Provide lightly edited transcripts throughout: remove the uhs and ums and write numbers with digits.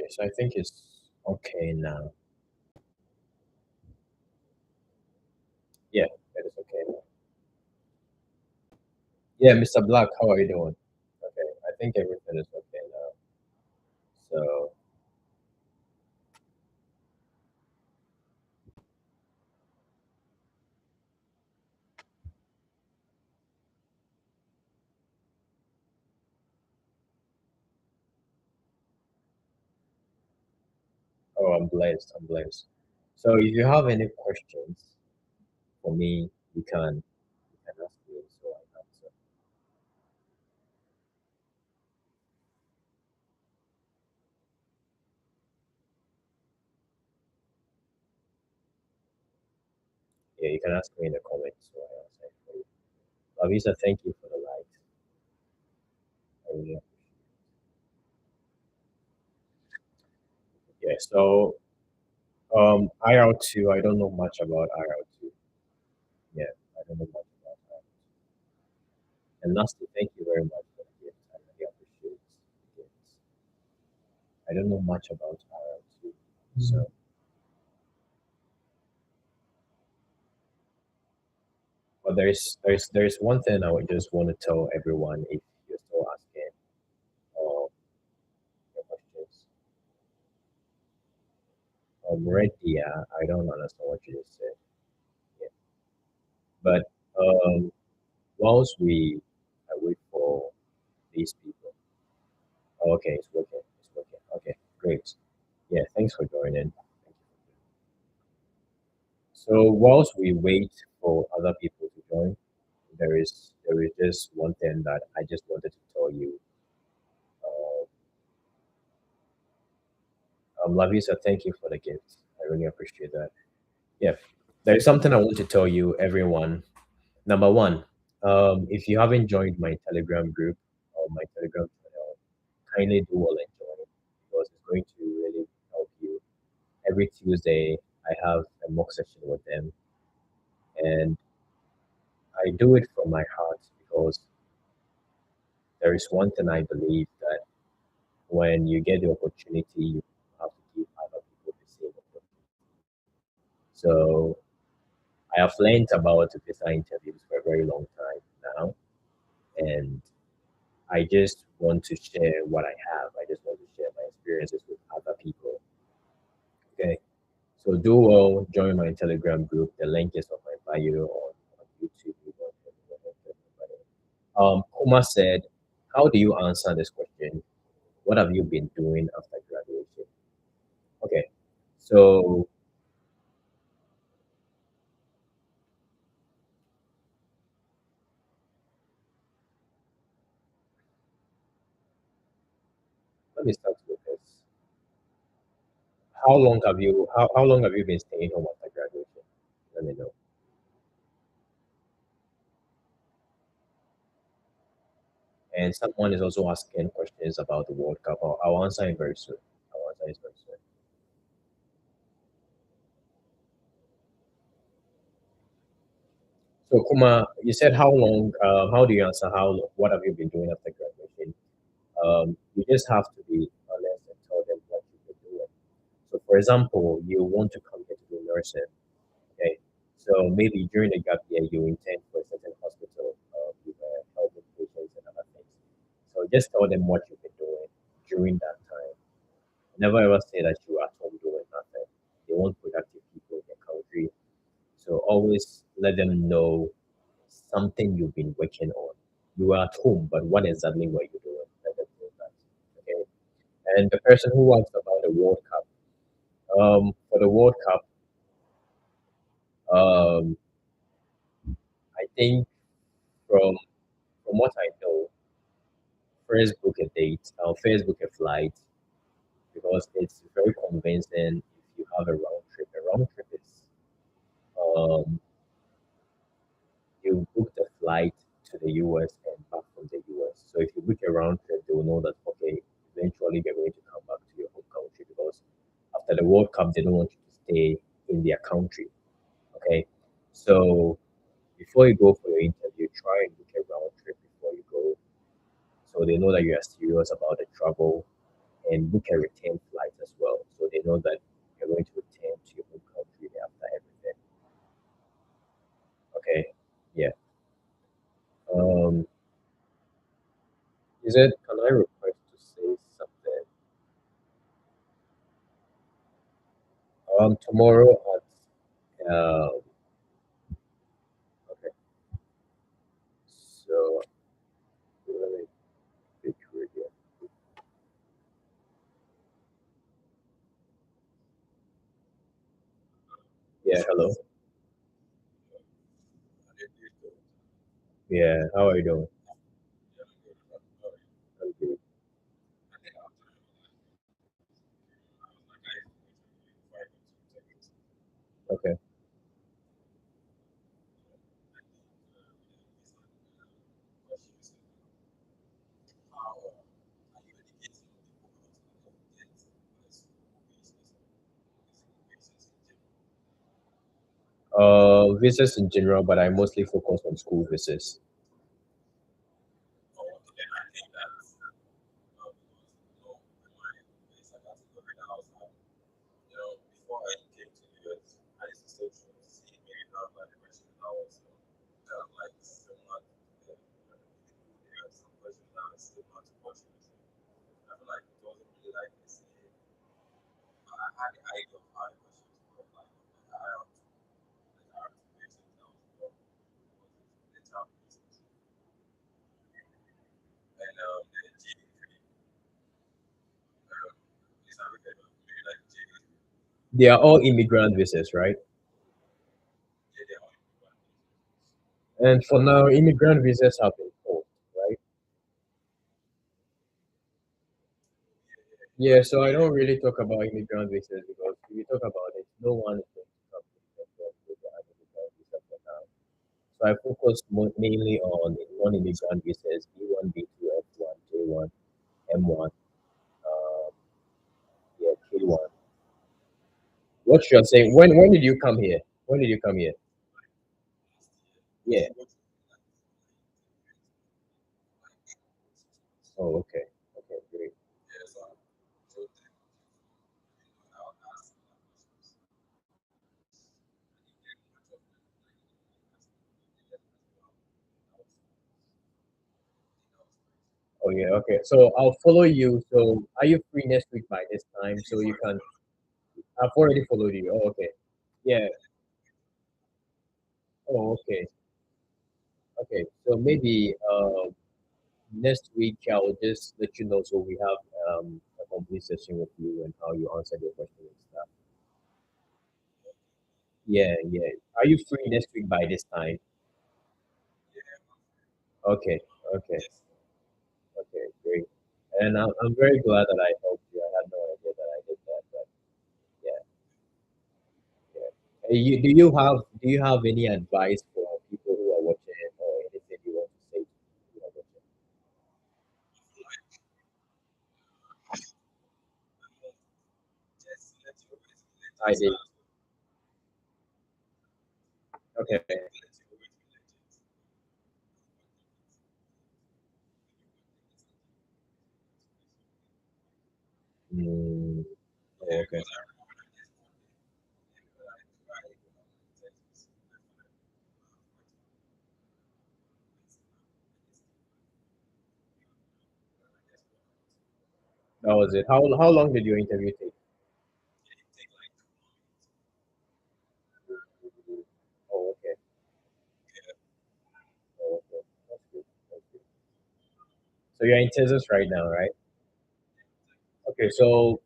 So I think it's okay now. Yeah, it is okay now. Yeah, Mr. Black, how are you doing? Okay, I think everything is okay now. So, oh, I'm blessed. I'm blessed. So, if you have any questions for me, you can ask me. So I answer. Yeah, you can ask me in the comments. So I answer for you. Lavisa, thank you for the likes. I really appreciate it. Yeah. So, IR2. I don't know much about IR2. Yeah, I don't know much about that. And lastly, thank you very much for the gift. I really appreciate the gifts. I don't know much about IR2. So, but there's one thing I would just want to tell everyone if you're still asking your questions. Red deer, I don't understand what you just said. Yeah. But um, whilst we wait for these people, oh, okay, it's working. It's working. Okay, great. Yeah, thanks for joining. Thank you. So whilst we wait for other people to join, there is just one thing that I just wanted to tell you. Uh, Lavisa, thank you for the gift. I really appreciate that. Yeah, there is something I want to tell you, everyone. Number one, if you haven't joined my Telegram group or my Telegram channel, kindly do well and join because it's going to really help you. Every Tuesday, I have a mock session with them, and I do it from my heart because there is one thing I believe that when you get the opportunity, you have to give other people the same opportunity. So I have learned about visa interviews for a very long time now, and I just want to share what I have. I just want to share my experiences with other people. Okay. So do well, join my Telegram group. The link is on my bio on YouTube. Kuma said, how do you answer this question? What have you been doing after graduation? Okay. So let me start with this. How long have you been staying home after graduation? Let me know. And someone is also asking questions about the World Cup. I'll answer it very soon. I'll answer it very soon. So Kuma, you said how long? How do you answer how long? What have you been doing after graduation? You just have to be honest and tell them what you've been doing. So, for example, you want to come here to do nursing, okay? So maybe during the gap year, you intend for a certain hospital with helping patients and other things. So just tell them what you've been doing during that time. Never ever say that you are at home doing nothing. They want productive people in the country. So always let them know something you've been working on. You are at home, but what exactly were you doing? Let them know that. Okay. And the person who asked about the World Cup, for the World Cup, um, I think from what I know, first book a date, first book a flight because it's very convincing if you have a round trip. A round trip is um, you book the flight to the US and back from the US. So if you book a round trip, they will know that okay, eventually you're going to come back to your home country because after the World Cup, they don't want you to stay in their country. Okay, so before you go for your interview, try and book a round trip before you go, so they know that you are serious about the travel and book a return flight as they know that you're going to return to your home country after everything. Okay. Yeah. Um, is it? Can I request to say something? Tomorrow at okay. So let me pick again. Yeah. Hello. Yeah. How are you doing? I'm good. Okay. Visas in general, but I mostly focus on school visas. They are all immigrant visas, right? And for now, immigrant visas have been pulled, right? Yeah, so I don't really talk about immigrant visas because if you talk about it, no one is going to come to the country with an immigrant visa for now. So I focus mainly on non-immigrant visas, B1, B2, F1, J1, M1, um, yeah, K1. What you're saying? When did you come here? When did you come here? Yeah. Oh, okay. Okay, great. Oh yeah, okay. So I'll follow you. So are you free next week by this time? So you can. I've already followed you. Oh, okay. Yeah. Oh, okay. Okay. So maybe next week I'll just let you know. So we have a complete session with you and how you answered your question and stuff. Yeah, yeah. Are you free next week by this time? Okay. Okay. Okay. Great. And I'm very glad that I helped you. I had no idea that I did that, but yeah. Yeah. Do you have any advice for people who are watching or anything you want to say to people who are watching? I did. Okay. Mm, oh, okay. That was it. How long did your interview take? Oh, okay. Oh, okay. That's good. That's good. So you're in Texas right now, right? Okay. So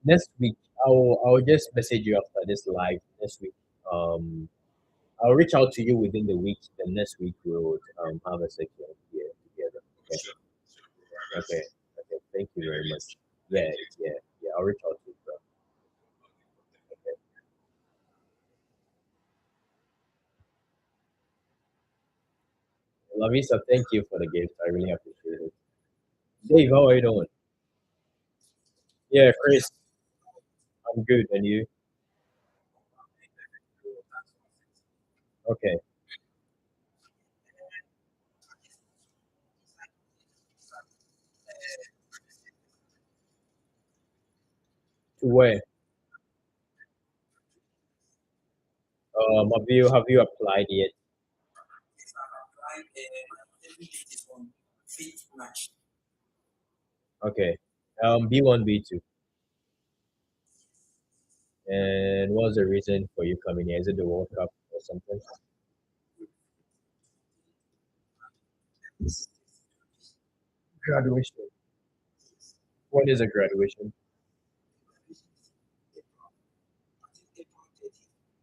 next week I'll just message you after this live next week. Um, I'll reach out to you within the week. Then next week we'll have a section here together. Okay. Okay. Okay. Thank you very much. Yeah. Yeah. Yeah. I'll reach out to you, bro. Okay. Lavisa, thank you for the gift. I really appreciate it. Dave, how are you doing? Yeah, Chris, I'm good. And you? Okay. To where? Have you applied yet? Okay. B1, B2. And what's the reason for you coming here? Is it the World Cup or something? Graduation. When is a graduation?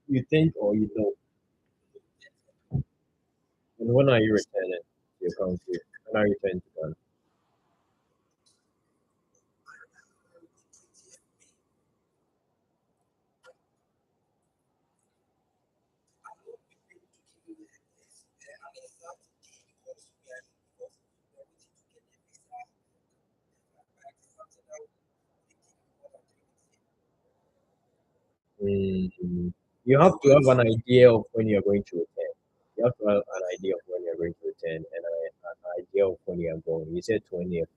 You think or you don't? And when are you returning to your country? When are you returning to Ghana? Mm, you have to have an idea of when you're going to return. You have to have an idea of when you're going to return and an idea of when you're going. You said 20th.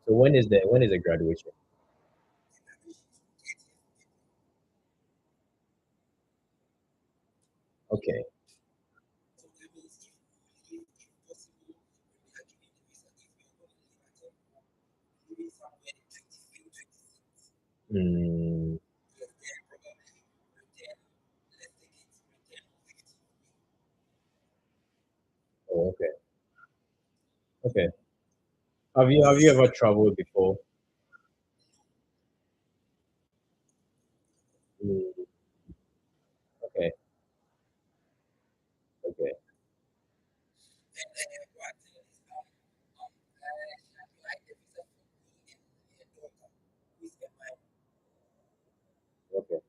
So when is the graduation? Okay. Mm, oh, okay. Okay. Have you ever traveled before? Mm, okay. Okay. Okay.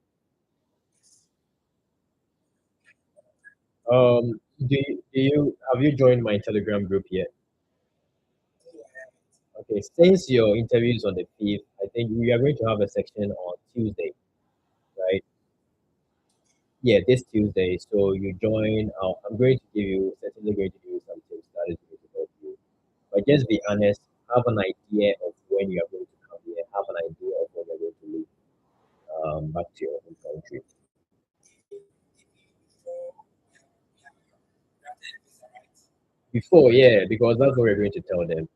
Do you have you joined my Telegram group yet? Okay. Since your interview is on the 5th, I think we are going to have a section on Tuesday, right? Yeah, this Tuesday. So you join. I'm going to give you certainly going to give you some tips that is going to help you. But just be honest. Have an idea of when you are going to come here. Have an idea of when you're going to leave back to your home country. Before, yeah, because that's what we're going to tell them.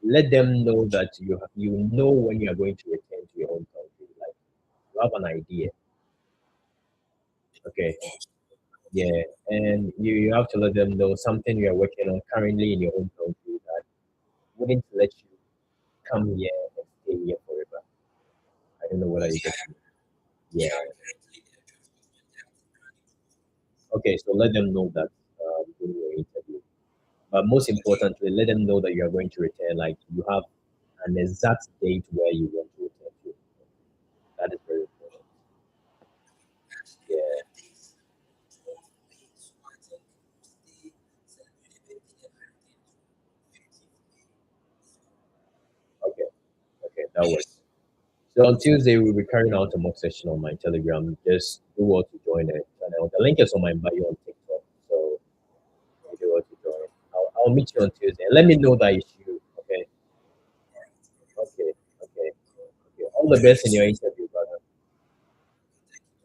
Let them know that you know when you are going to return to your home country. Like you have an idea. Okay. Yeah. And you have to let them know something you are working on currently in your home country that wouldn't let you come here and stay here forever. I don't know whether you get me. Yeah. Okay, so let them know that during your interview. But most importantly, let them know that you are going to return. Like you have an exact date where you want to return to. That is very important. Yeah. Okay. Okay. That works. So on Tuesday, we'll be carrying out a mock session on my Telegram. Just do well to join the channel. The link is on my bio on TikTok. So you do well to join. I'll meet you on Tuesday. And let me know that issue. Okay. Okay. Okay. Okay. All the best in your interview, brother.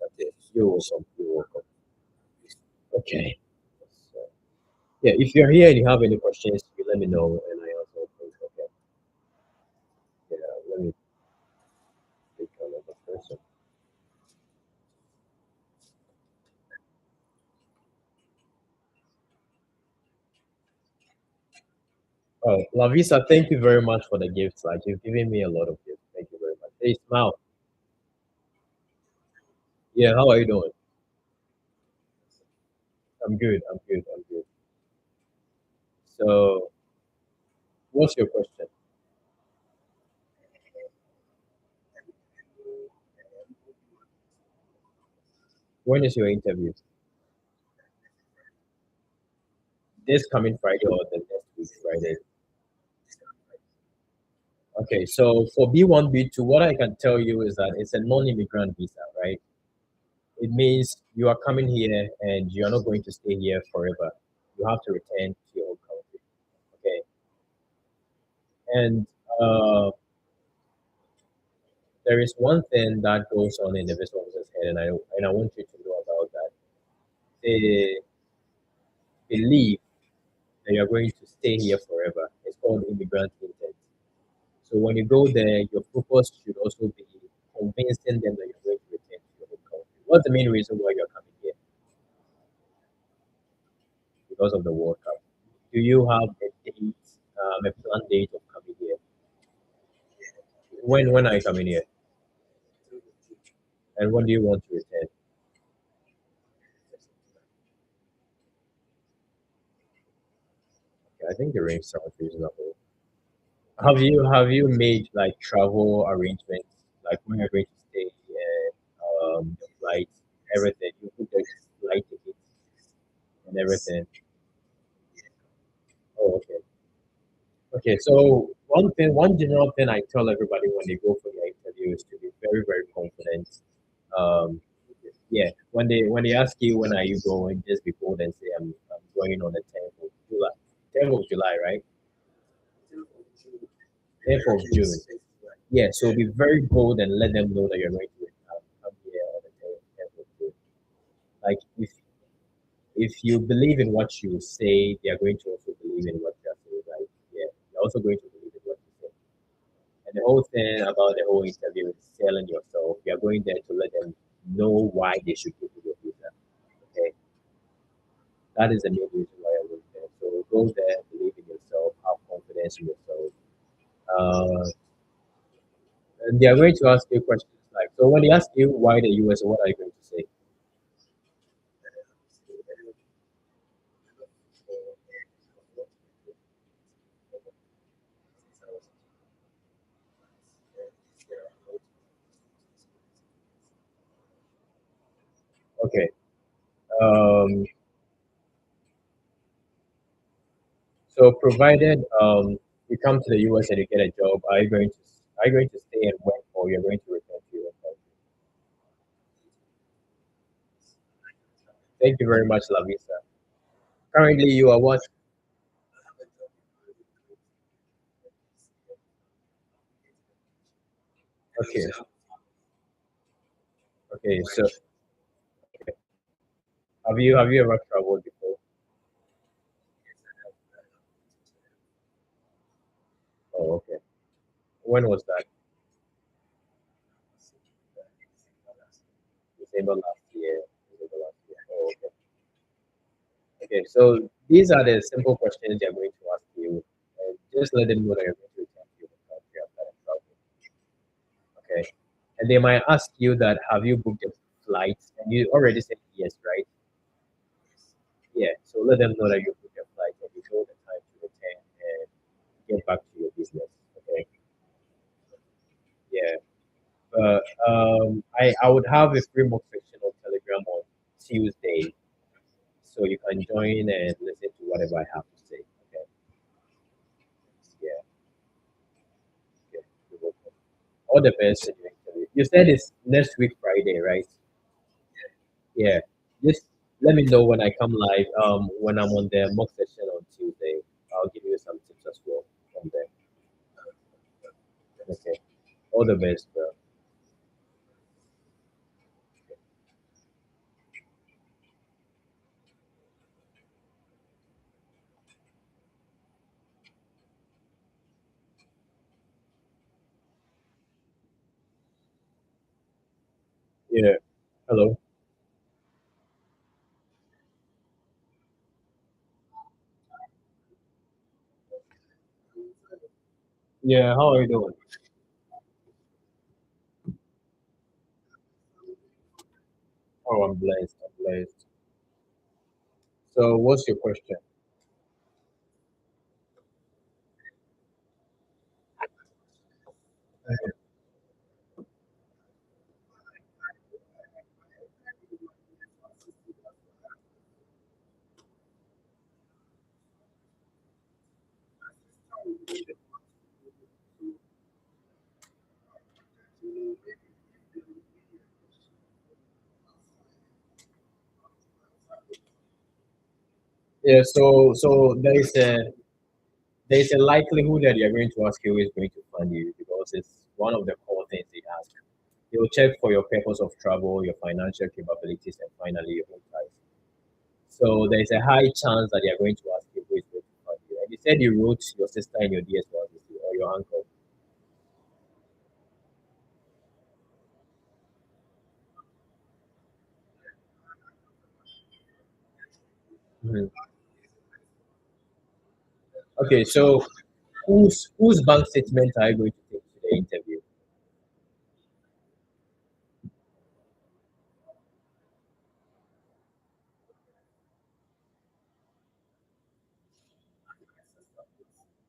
Okay. You're welcome. You're welcome. Okay. So, yeah, if you're here and you have any questions, you let me know and I answer. Things. Okay. Yeah. Let me pick another person. Oh, Lavisa, thank you very much for the gifts. Like you've given me a lot of gifts. Thank you very much. Hey, smile. Yeah, how are you doing? I'm good. I'm good. I'm good. So, what's your question? When is your interview? This coming Friday or the next week Friday? Okay, so for B1, B2, what I can tell you is that it's a non-immigrant visa, right? It means you are coming here and you are not going to stay here forever. You have to return to your home country. Okay, and uh, there is one thing that goes on in the visa officer's head, and I want you to know about that. they believe that you're going to stay here forever. It's called immigrant intent. So when you go there, your focus should also be convincing them that you're going to return to your home country. What's the main reason why you're coming here? Because of the World Cup. Do you have a date, a planned date of coming here? When are you coming here? And when do you want to return? Okay, I think the range sounds reasonable. Have you made like travel arrangements, like when you're going to stay, your flights, everything? You put the flight tickets and everything. Oh, okay. Okay, so one general thing I tell everybody when they go for their interview is to be very, very confident. Um, yeah, when they ask you when are you going, just be bold and say I'm going on the 10th of July. 10th of July, right? 10th of June. Yeah, so be very bold and let them know that you're going to come here on the 10th of June. Like if you believe in what you say, they are going to also believe in what you are saying, right? Yeah, they're also going to believe in what you say. And the whole thing about the whole interview is selling yourself. You're going there to let them know why they should give you your visa. Okay, that is the main reason why I went there. So go there, believe in yourself, have confidence in yourself. Uh, and they are going to ask you questions like, so when they ask you why the US, what are you going to say? Okay. Um, so provided you come to the US and you get a job, are you going to stay and work or you're going to return to your country? Thank you very much, Lavisa. Currently, you are what? Okay. Okay. So have you ever traveled before? Oh, okay. When was that? December last year. December last year. Oh, okay. Okay. So these are the simple questions they're going to ask you, and just let them know that you're going to return to your country after the travel. Okay. And they might ask you that have you booked a flight? And you already said yes, right? Yeah. So let them know that you booked a flight and you know the time to return and get back to your business. Okay. Yeah. I would have a free mock section on Telegram on Tuesday, so you can join and listen to whatever I have to say. Okay. Yeah. Yeah. You're welcome. All the best in your interview. You said it's next week Friday, right? Yeah. Just let me know when I come live. When I'm on the mock session on Tuesday, I'll give you some tips as well from there. Okay. All the best, bro. Yeah. Hello. Yeah. How are you doing? Oh, I'm blessed. I'm blessed. So, what's your question? Yeah. So there's a likelihood that they're going to ask you who is going to fund you because it's one of the core things they ask. They will check for your purpose of travel, your financial capabilities, and finally your home ties. So there's a high chance that they are going to ask you who is going to fund you. And you said you wrote your sister and your DS1 with you, or your uncle. Mhm. Okay, so whose bank statement are you going to take to the interview?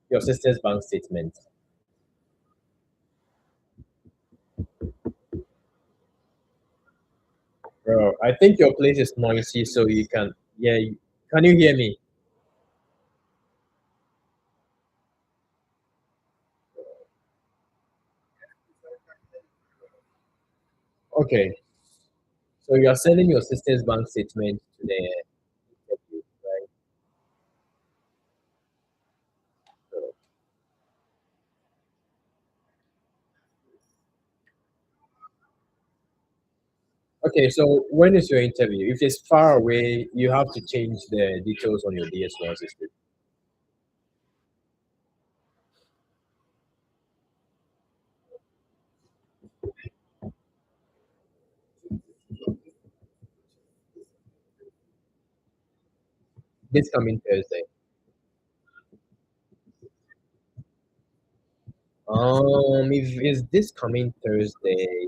Your sister's bank statement. Bro, I think your place is noisy, so you can. Yeah, can you hear me? Okay, so you are sending your sister's bank statement to the interview, right? So, okay, so when is your interview? If it's far away, you have to change the details on your DS1 system. This coming Thursday. If it's this coming Thursday,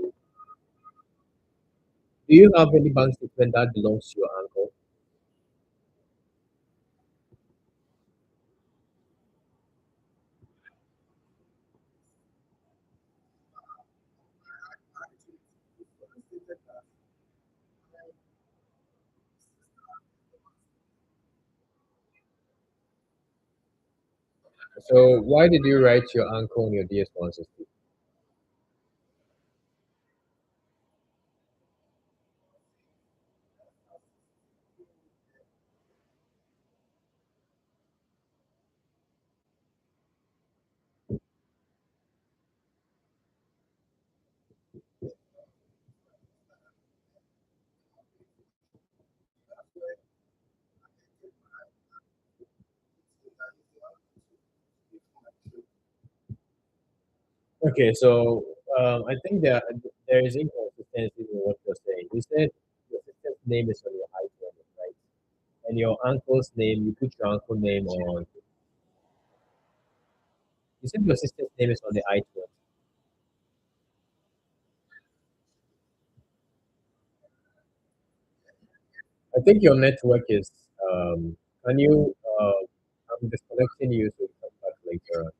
do you have any bank statement that belongs to your uncle? So why did you write your uncle on your DS1 system? Okay, so I think there is inconsistency in what you're saying. You said your sister's name is on your iPhone, right? And your uncle's name, you put your uncle's name on. You said your sister's name is on the iPhone. I think your network is. Can you? I'm disconnecting you so you come back later.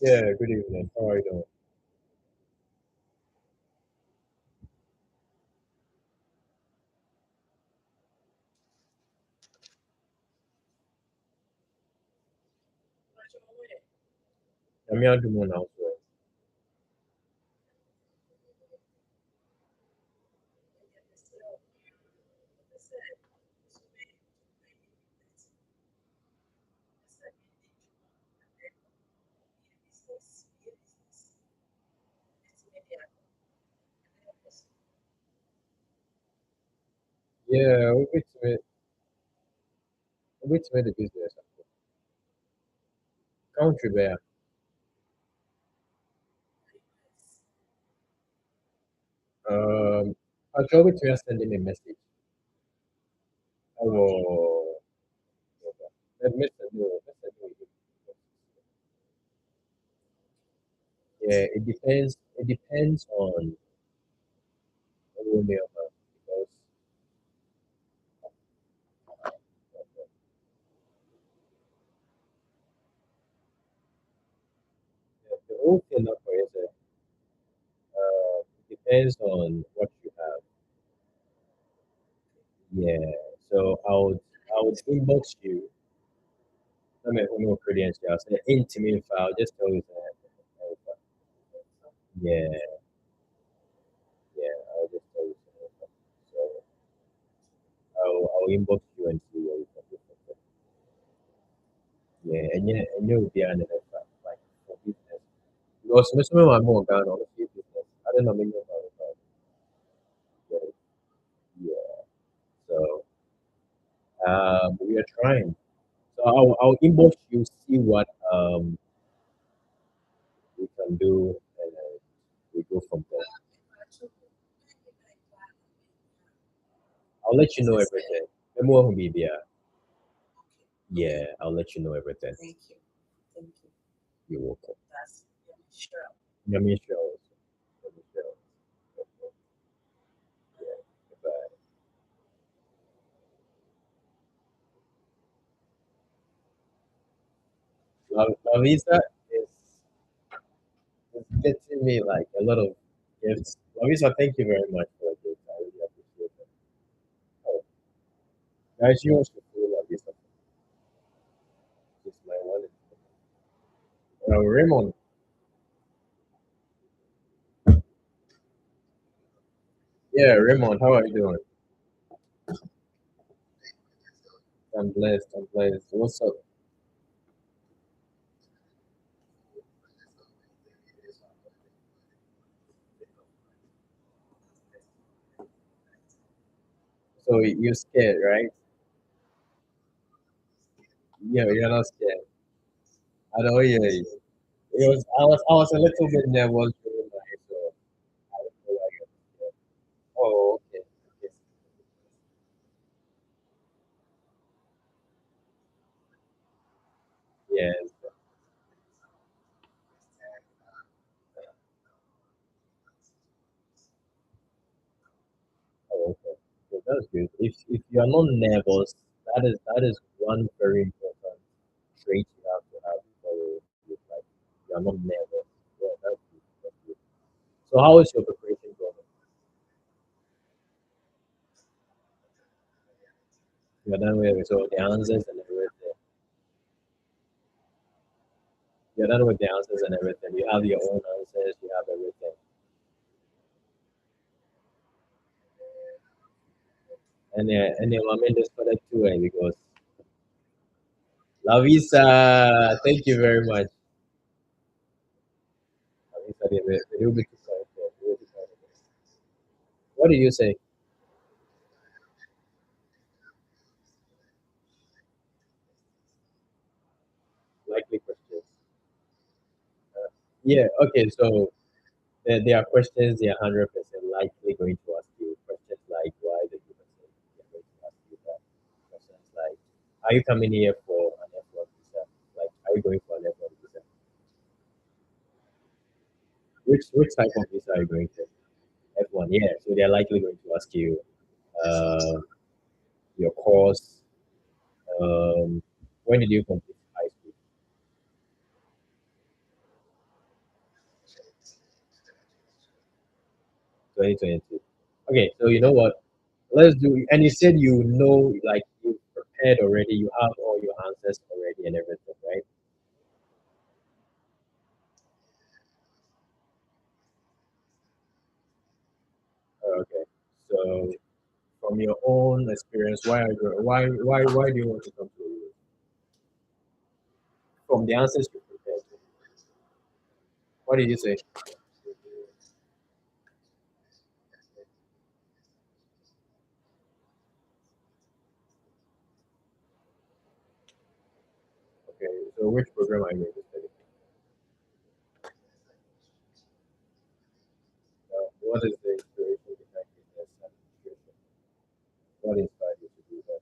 Yeah. Good evening. How are you doing? I'm here to now. Yeah. Which made the business. Country bear. I'll try to send him a message. Oh, let me send you. Yeah, it depends. It depends on Romeo because Okay, not for it. Depends on what you have. Yeah. So I would inbox you. Let me know credentials. An intimate file. Just tell you that. Yeah, yeah. I'll just tell you. So I'll inbox you and see what you can do. Yeah, and you'll be an like for business. Because most of my more down on the business. I don't know million dollars. Yeah, yeah. So we are trying. So I'll inbox you, see what we can do, and we go from there. I'll let you know everything. The more will be there. Yeah, I'll let you know everything. You're welcome. Yeah, me sure. Me sure. Yeah. But Lavisa is getting me like a lot of gifts. Lavisa, thank you very much for the gift. I really appreciate it. Oh, guys, you also feel Lavisa. It's my wallet. Raymond, yeah, Raymond, how are you doing? I'm blessed. I'm blessed. What's up? So you're scared, right? Yeah, you're not scared. I know. Yeah, it was. I was a little bit nervous during my so I don't know why you're scared. Oh, okay. Okay. Yes. Oh, okay. So that's good. If you are not nervous, that is one very important trait you have to have before you like you are not nervous. Yeah, that's good. That's good. So how is your preparation going? You're done with so the answers and everything. You're done with the answers and everything. You have your own answers. You have everything. And your mom just for that too, because La Visa. Thank you very much. La Visa, they will be too kind. They will be too kind. What do you say? Likely questions. Yeah. Okay. So there are questions they are 100% likely going to ask you. Questions like why the USA? They're going to ask you that. Questions like, are you coming here for an F1 visa? Like, are you going for an F1 visa? Which type of visa are you going to? F1. Yeah. So they're likely going to ask you uh, your course. When did you complete high school? 2022. Okay. So you know what? Let's do. And you said you know, like you prepared already. You have all your answers already and everything, right? Okay. So from your own experience, why do you want to come to the US? From the answers you prepared, what did you say? Okay. So which program are you interested in? What is the inspiration behind business administration? What inspired you to do that?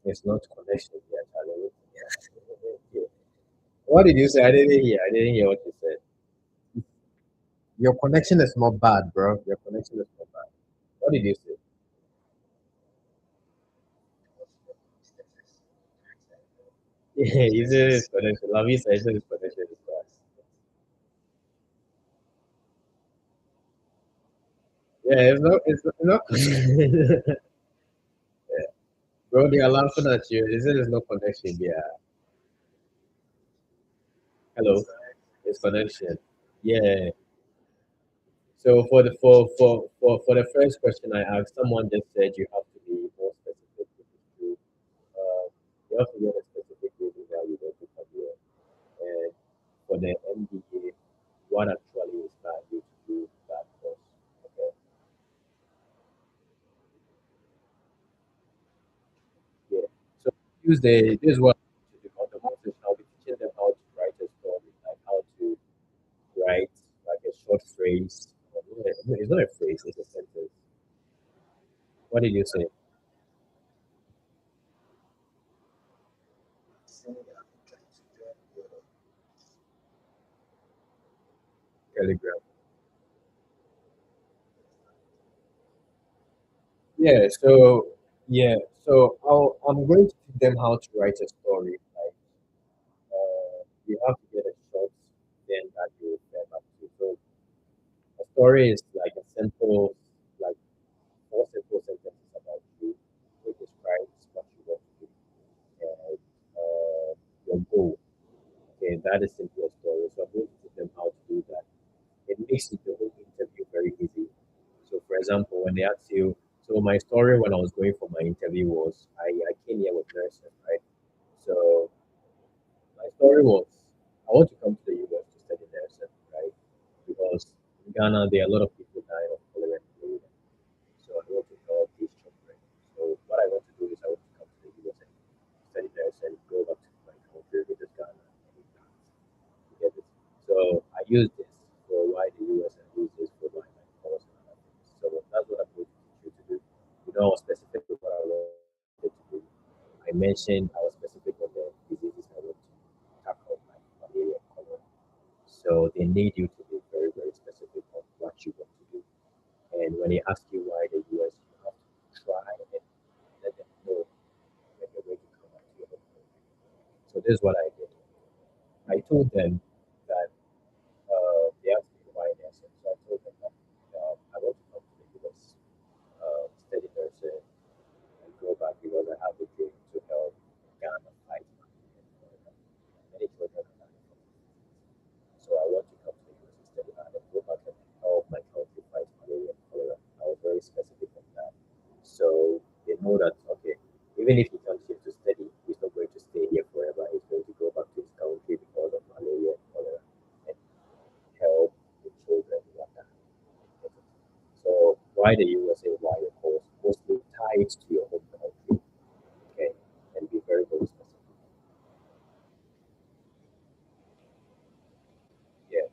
It's not connection yet, Charlie. Yeah. What did you say? I didn't hear. I didn't hear what you said. Your connection is not bad, bro. Your connection is not bad. What did you say? Yeah, you said it's connection. Lavi said it's connection is bad. Yeah, it's not. It's not. Bro, they are laughing at you. They said there's no connection. Yeah. Hello. It's connection. Yeah. So for the first question I asked, someone just said you have to be more specific with the group. You have to get a specific reason why you want to come here. And for the MBA, what actually inspired you to do that course? Okay. Yeah. So Tuesday, this is what on the most is I'll be teaching them how to write a story, like how to write like a short phrase. It's not a phrase, it's a sentence. What did you say? Telegram. Yeah, so yeah, so I'm going to teach them how to write a story. Like you have to get a short, then that you refer back to. So a story is like a simple, like four simple sentences about you, which describes what you want to do and your goal. Okay, that is simply a story. So I'm going to teach them how to do that. It makes the whole interview very easy. So, for example, when they ask you, so my story when I was going for my interview was I came here with nursing, right? So my story was I want to come to the US to study nursing, right? Because in Ghana there are a lot of people dying of cholera and flu. So I want to help these children. So what I want to do is I want to come to the US and study nursing, go back to my country, which is Ghana, and get it. So I use this for why the US and use this for my course and other things. So that's what I'm going to teach you to do. You know, I was specific with what I wanted to do. I mentioned I was specific on the diseases I want to tackle, like malaria and cholera. So they need you to be very, very specific on what you want to do. And when they ask you why the US, you have to try and let them know when you're ready to come back to your home country. So this is what I did. I told them that they asked me why nursing. So I told them that I want to come to the US, study nursing, and go back because I have a dream to help Ghana fight many children are dying from disease. So I want to come to the US and study hard and go back and help my country fight malaria and cholera. I was very specific on that. So they know that, okay, even if he comes here to study, he's not going to stay here forever. He's going to go back to his country because of malaria and cholera and help the children who are dying. So why the USA, why your course mostly tied to your home country, okay, and be very, very specific. Yeah.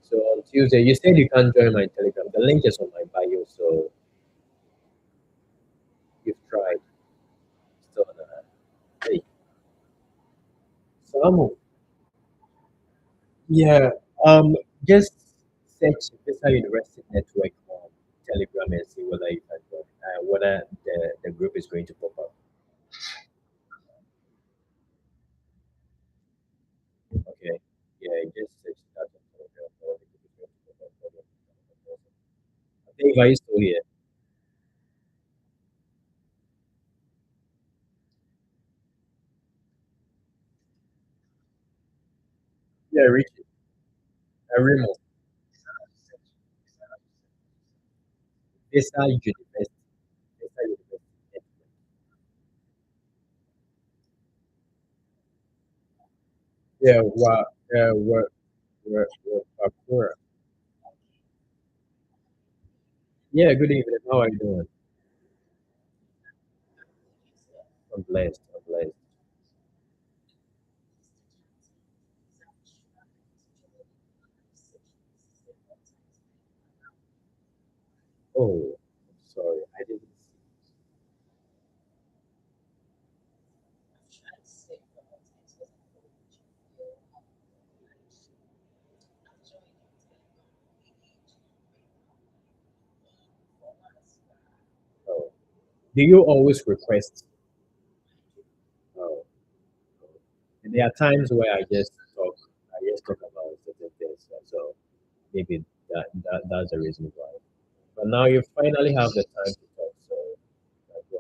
So on Tuesday, you said you can't join my Telegram. The link is on my bio, so you've tried. Still on the hey, Samu. Yeah. Just search Visa University Network on Telegram and see whether you can join. Whether the group is going to pop up. Okay. Yeah, just search that on Telegram. Whether the group is going to pop up. I think I still here. Yeah, reach it. Remo. Visa University. Visa University Network. Yeah, Wakura. Yeah, good evening. How are you doing? I'm blessed. I'm blessed. Oh, I'm sorry. I didn't see. Do you always request? Uh, there are times where I just talk about certain things, so maybe that's the reason why. But now you finally have the time to talk, so that's why.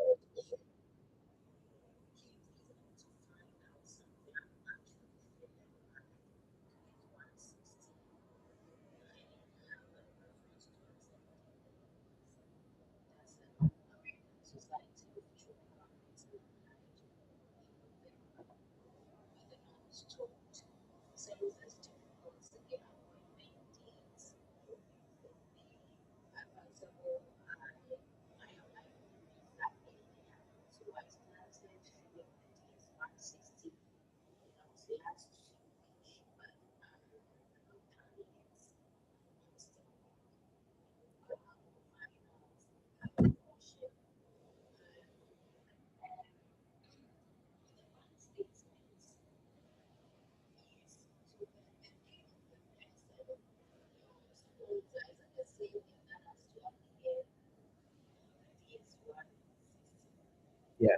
Yeah,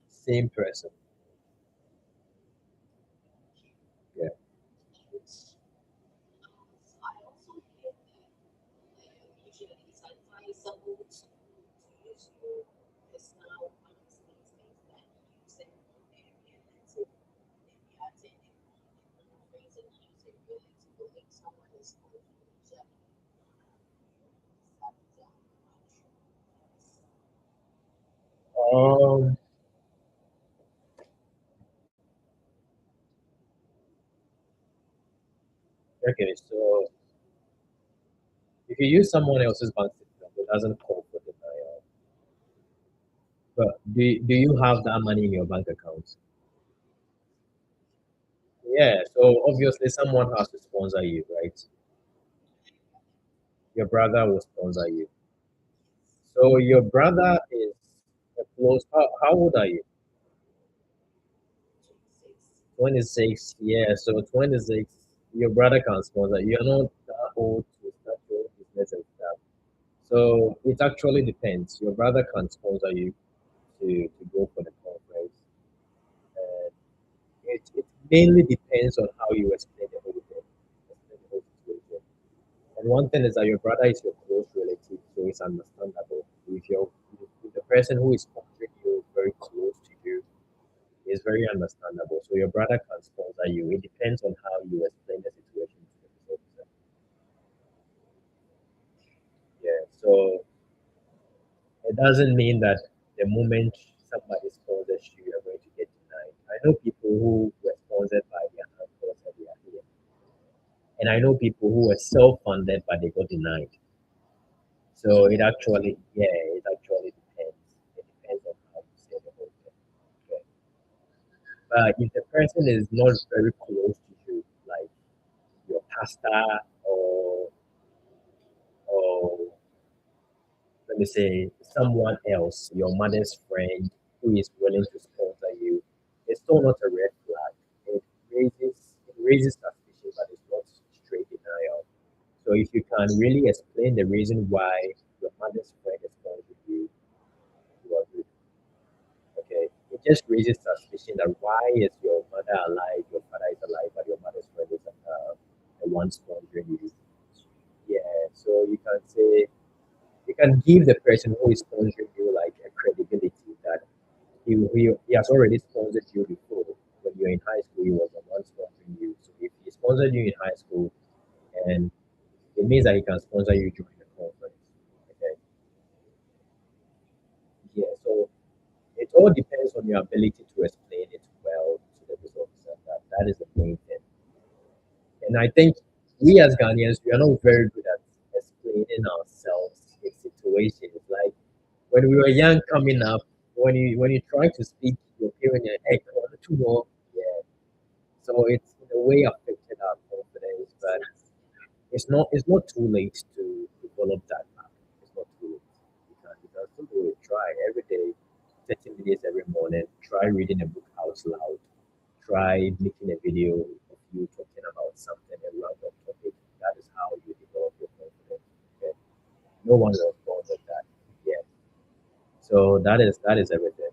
same person. Yeah. Um. Okay. So if you use someone else's bank statement, it doesn't call for denial. But do you have that money in your bank account? Yeah. So obviously someone has to sponsor you, right? Your brother will sponsor you. So your brother is a close. How old are you? 26. Yeah. So 26. Your brother can sponsor. You're not that old to start your own business and stuff. So it actually depends. Your brother can sponsor you to go for the conference. And it mainly depends on how you explain the whole thing. Explain the whole situation. And one thing is that your brother is your close relative, so it's understandable. If the person who is sponsoring you is very close to you, it's very understandable. So your brother can sponsor you. It depends on how you explain the situation to the person. Yeah. So it doesn't mean that the moment somebody sponsors you, you're going to get denied. I know people who were sponsored by their uncles and their here. And I know people who were self-funded, but they got denied. So it actually depends. It depends on how you say the whole thing. Okay. But if the person is not very close to you, like your pastor or let me say someone else, your mother's friend who is willing to sponsor you, it's still not a red flag. It raises suspicion, but it's not straight denial. So if you can really explain the reason why your mother's friend is sponsoring you, you are good. Okay. It just raises suspicion that why is your mother alive, your father is alive, but your mother's friend is the one sponsoring you. Yeah. So you can give the person who is sponsoring you like a credibility that he has already sponsored you before. When you're in high school, he was the one sponsoring you. So if he sponsored you in high school, and it means that he can sponsor you during the conference. Okay. Yeah. So it all depends on your ability to explain it well to the results. And that is the main thing. And I think we as Ghanaians, we are not very good at explaining ourselves in situations. Like when we were young coming up, when you try to speak, you're hearing an echo, too more. Yeah. So it's in a way affected our confidence, but it's not too late to develop that habit. It's not too late. You can still do it. Try every day, 30 minutes every morning. Try reading a book out loud. Try making a video of you talking about something, a random topic. That is how you develop your confidence. Okay? No one was born with that. Yeah. So that is everything.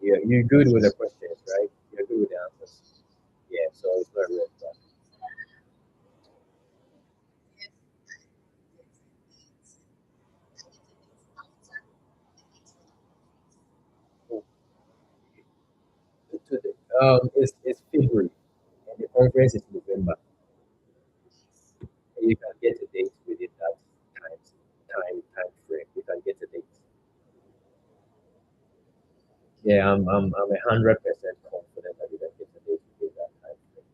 You're good with the questions, right? You're good with the answers. Yeah, so it's not real. It's February and the conference is November. And you can get a date within that time frame. You can get a date. Yeah, I'm 100% confident that you can get a date within that time frame.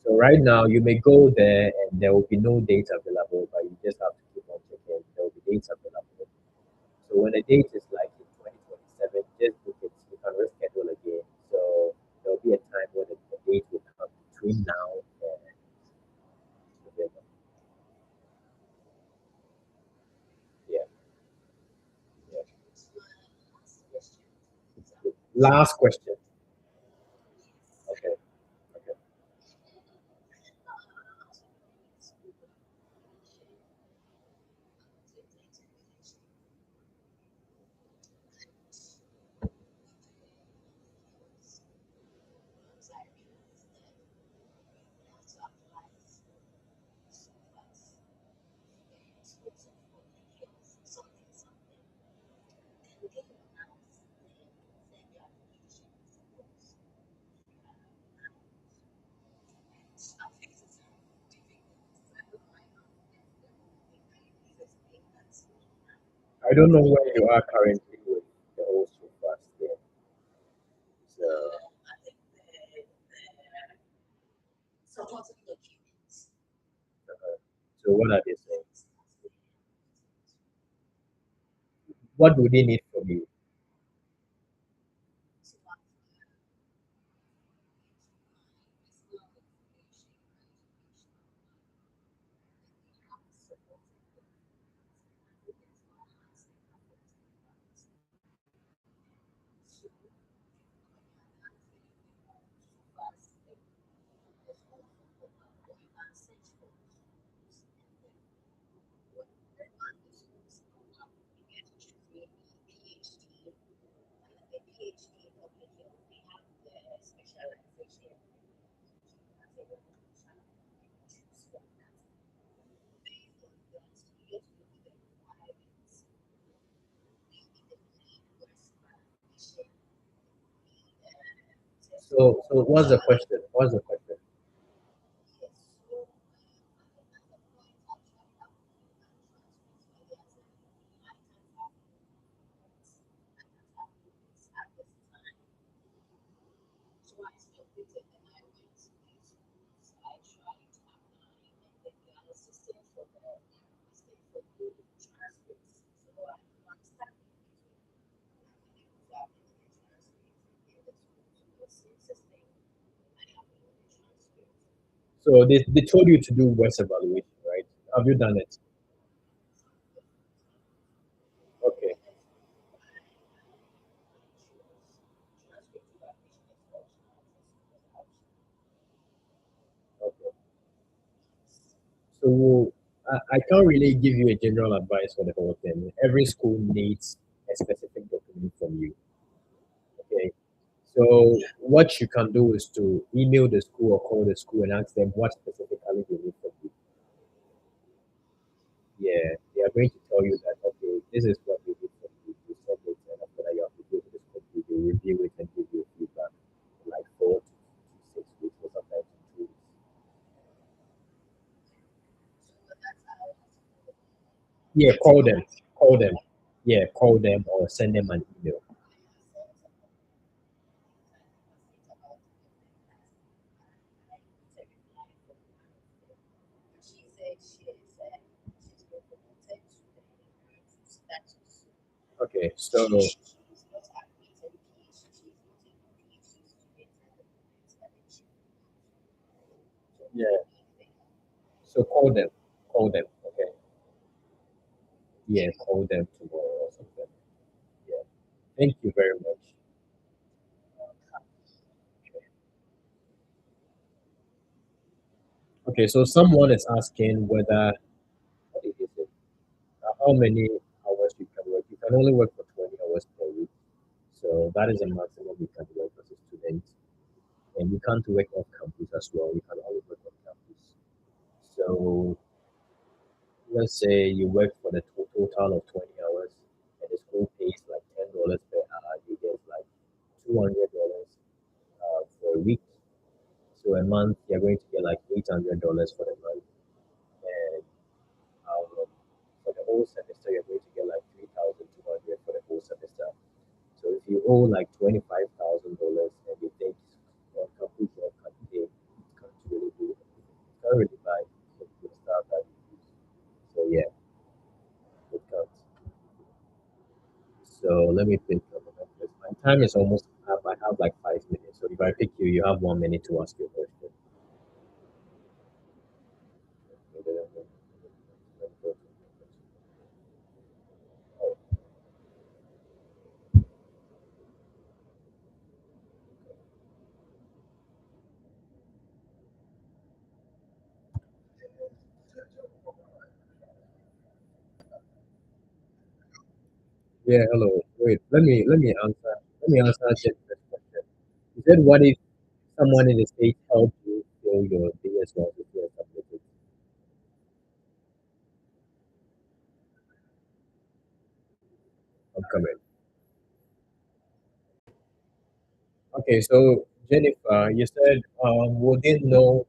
So right now you may go there and there will be no date available, but you just have to keep on checking. There will be dates available. So when the date is like in 2027, just book it. You can reschedule again. So there will be a time where the date will come between now and November. Yeah, yeah. Last question. Okay, okay. I don't know where you are currently with the whole so fast thing. So, so what are they saying? What do they need from you? So what's the question? What's the question? So they told you to do West evaluation, right? Have you done it? Okay, okay. So I can't really give you a general advice for the whole thing. Every school needs a specific document from you. Okay. So what you can do is to email the school or call the school and ask them what specifically they need from you. Yeah, they are going to tell you that okay, this is what we need from you. You send it, and after that you have to go to the school, they will review it and give you feedback in like 4 to 6 weeks or sometimes in 2 weeks. Yeah, call them. Yeah, call them or send them an email. Okay, so yeah, so call them. Okay, yeah, call them tomorrow or something. Yeah, thank you very much. Okay, so someone is asking whether what did he say? How many hours you can work. You can only work for 20 hours per week. So that is the maximum you can work as a student. And you can't work off campus as well. You can only work on campus. So let's say you work for the total of 20 hours and the school pays like $10 per hour, you get like $200 for a week. So a month, you're going to get like $800 for the month. And um, for the whole semester, you're going to get like 3,200 for the whole semester. So if you owe like $25,000 and you think on campus you can pay, you can't really do it. You can't really buy the stuff that you use. So yeah, it counts. So let me think of it. Because my time is almost up. I have like 5 minutes. So if I pick you, you have 1 minute to ask your question. Yeah, hello. Wait, let me answer. Let me answer Jennifer's question. You said, what if someone in the state helped you fill your DS1 if you are submitted? I'm coming. Okay, so Jennifer, you said, would they know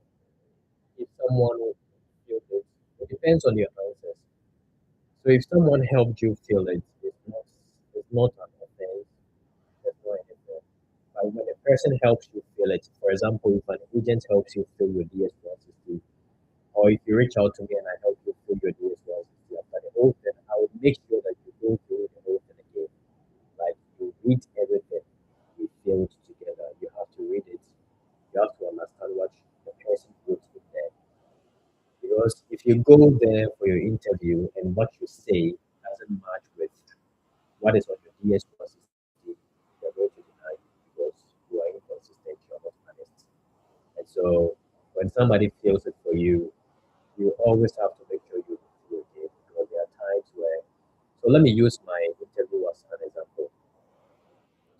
if someone would fill it? It depends on your answers. So if someone helped you fill it, it's not an offense. There's no anything. But when a person helps you fill it, for example, if an agent helps you fill your DS160, or if you reach out to me and I help you fill your DS160 after the whole thing, I will make sure that you go through the whole thing again. Like you read everything we filled together. You have to read it. You have to understand what the person put in there. Because if you go there for your interview and what you say doesn't match with what is on your DS1 system, they're going to deny you because you are inconsistent, you are not honest. And so when somebody feels it for you, you always have to make sure you do it again because there are times where, so let me use my interview as an example.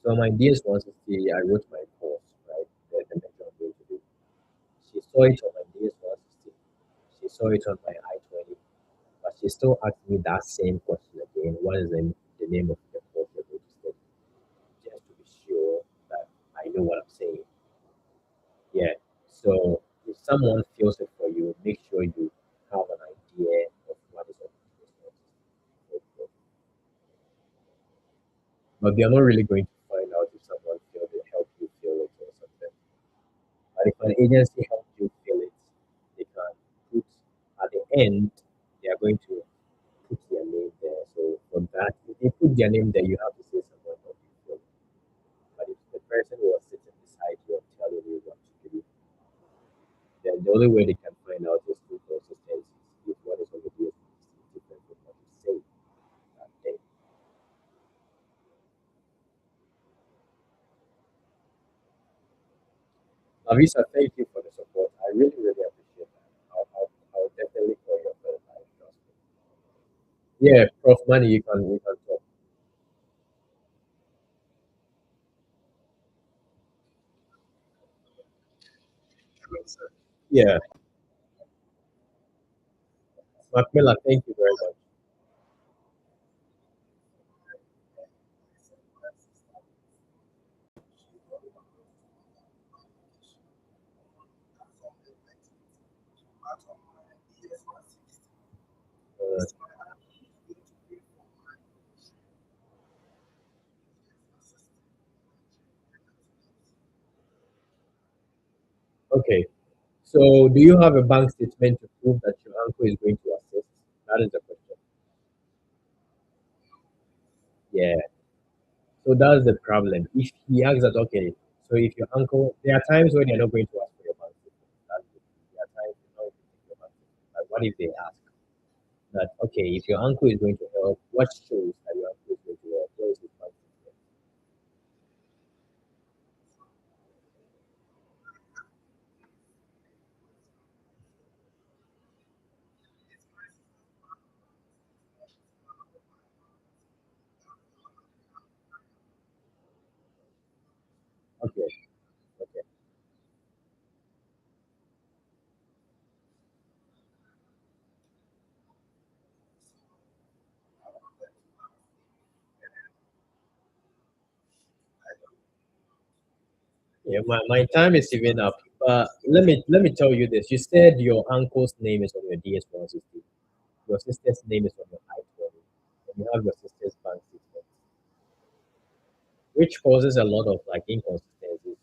So my DS160, I wrote my course, right? The lecture I'm going to do. She saw it on my DS160. She saw it on my I-20, but she still asked me that same question again. What is the name of the course you're going to study? Just to be sure that I know what I'm saying. Yeah. So if someone feels it for you, make sure you have an idea of what is on the DS160. But they are not really going to find out if someone feels it, help you feel it or something. But if an agency helps you feel it, they can put at the end, they are going to put their name there. So for that, if they put their name there, you have to say someone helped you feel it. But if the person who was sitting beside you and telling you what to do, then the only way they can find out is through consistency. If what is on the DSP is different from what you say that day. Avisa, thank you for the support. I really, really appreciate that. I'll definitely call your friend. I trust me. Yeah, Prof. Money, you can talk. Yeah, Macmillan, thank you very much. Uh, okay, so do you have a bank statement to prove that your uncle is going to assist? That is the question. Yeah, so that's the problem. If he asks that, okay, so if your uncle, there are times when they're not going to ask for your bank statement. That's it. There are times they're not going to take your bank statement. But what if they ask that, okay, if your uncle is going to help, what shows that your uncle is going to help? Where is his bank statement? Yeah, my time is even up. But let me tell you this. You said your uncle's name is on your DS-160. Your sister's name is on your I-20. And you have your sister's bank statement, which causes a lot of like inconsistencies.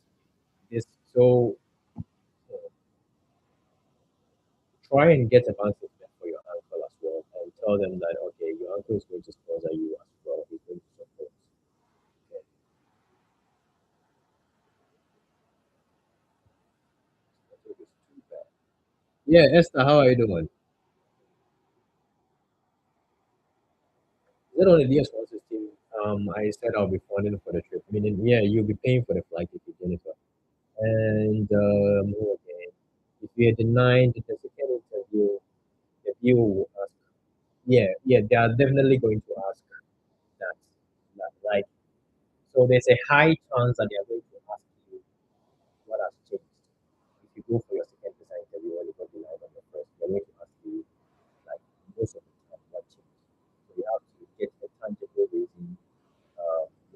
This so try and get a bank statement for your uncle as well, and tell them that okay, your uncle is going to sponsor you as well. He's going to support. Okay. I think it's too bad. Yeah, Esther, how are you doing? Is it on the DS-160? I said I'll be funding for the trip. Meaning, yeah, you'll be paying for the flight ticket, Jennifer. And who again? If you're denied the second interview, the viewer will ask. Yeah, yeah, they are definitely going to ask that. Like, so there's a high chance that they are going to ask you what has changed. If you go for your second visa interview when you got denied on the first, they're going to ask you like most of the time what changed. So you have to get a tangible reason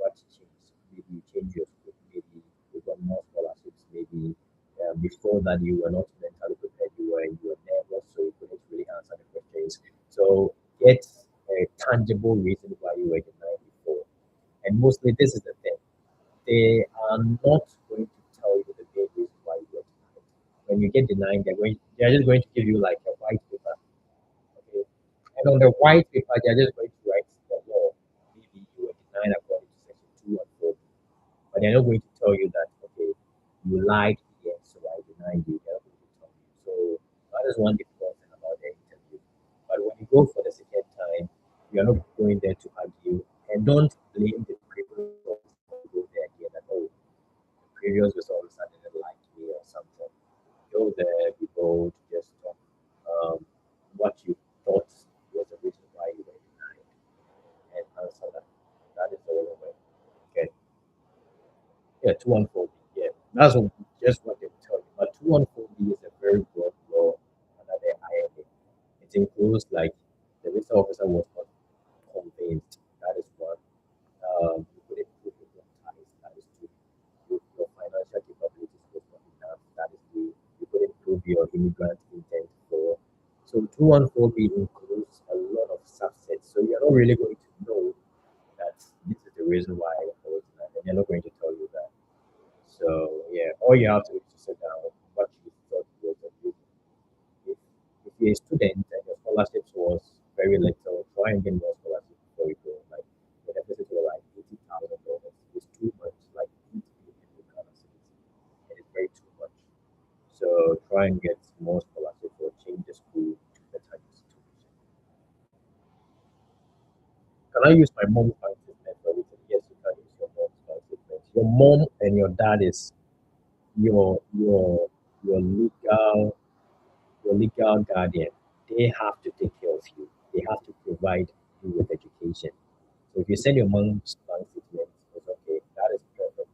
what changed. Maybe you change your school, maybe you got more scholarships, maybe before that you were not mentally prepared, you were nervous, so you couldn't really answer the questions. So get a tangible reason why you were denied before. And mostly this is the thing. They are not going to tell you the main reason why you were denied. When you get denied, they're just going to give you like a white paper. Okay. And on the white paper, they're just going to write the law. Maybe you were denied according to section 2 and 4. But they're not going to tell you that, okay, you lied here, so I denied you. They're not going to tell you. So that is one difficult thing about the interview. But when you go for the second time, you're not going there to argue. And don't blame the previous officer when you go there again that, oh, the previous officer didn't like me or something. Go there, be bold, just talk what you thought was the reason why you were denied and answer that. That is the only way. Okay. Yeah, 214B. Yeah, that's just what they tell you. But 214B is a very broad law under the IMA. It includes like the visa officer was not convinced. That is one. You couldn't prove your ties. That is two. Your financial capabilities was not enough. That is three. You couldn't prove your immigrant intent for. So 214B includes a lot of subsets. So you're not really going to know that this is the reason why I was denied, and they're not going to tell you that. So yeah, all you have to do is to sit down, what you thought was a good. If, if you're a student and your scholarships was very little, try and get more scholarships before you go. Like the deficit was like $80,000. It's too much, like 8 billion in Ghana cedis. It is very too much. So try and get more scholarships or change the school to better your situation. Can I use my mom's bank statement for everything? Yes, you can use your mom's bank statement. Your mom and your dad is your your your legal guardian. They have to take care of you. They have to provide you with education. So if you send your mom's bank statement, it's okay. That is perfect.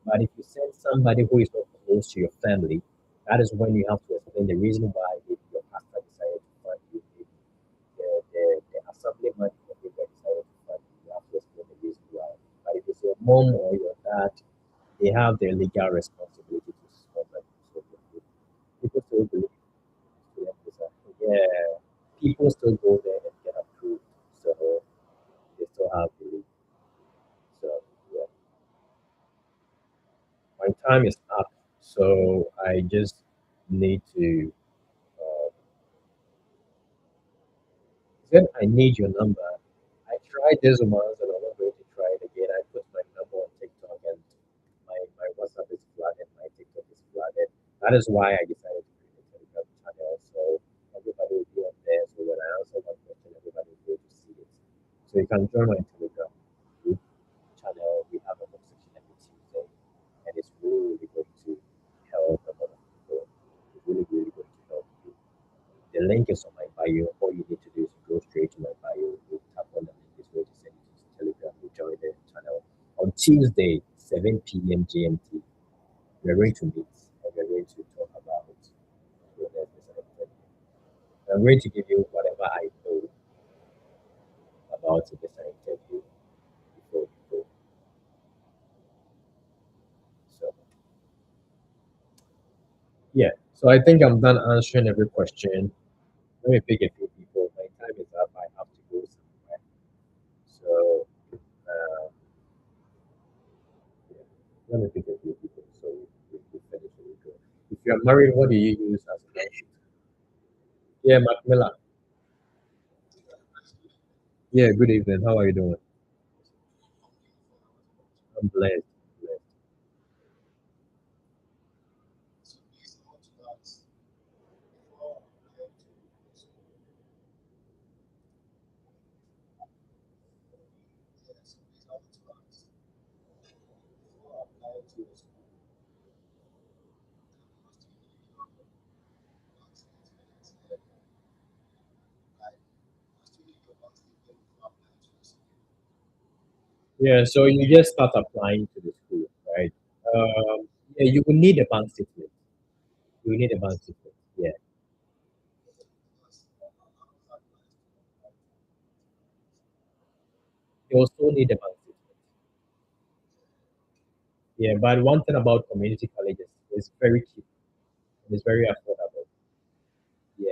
But if you send somebody who is not close to your family, that is when you have to explain the reason why maybe your pastor decided to fund you, maybe the assemblyman in your area decided to fund you. You have to explain the reason why. But if it's your mom or your dad, they have their legal responsibility to sponsor you. So people still believe student visa. Yeah, people still go there and get approved. So they still have belief. So yeah, my time is up. So I just need to. Then I need your number. I tried this once and I'm not going to try it again. I put my number on TikTok and my WhatsApp is flooded, my TikTok is flooded. That is why I decided to create a Telegram channel so everybody will be on there. So when I answer one question, everybody will be able to see it. So you can join my Telegram group channel. We have a book section every Tuesday, and it's really, really going to help a lot of people. It's really, really going to help you. The link is on my bio. All you need to do is go straight to my bio. You tap on the link. It's going to send you to Telegram. You join the channel on Tuesday, 7 p.m. GMT. We're going to meet and we're going to talk about wellness and everything. I'm going to give you whatever I know about this interview before you go. So So I think I'm done answering every question. Let me pick a few people. My time is up. I have to go somewhere. So yeah, let me pick a few people. So we finish and we go. If you are married, what do you use as a name? Yeah, Macmillan. Yeah, good evening. How are you doing? I'm blessed. Blessed. Yeah, so you just start applying to the school, right? Yeah, you will need a bank statement. You will need a bank statement. Yeah, you also need a bank statement. Yeah, but one thing about community colleges is very cheap. It's very affordable. Yeah,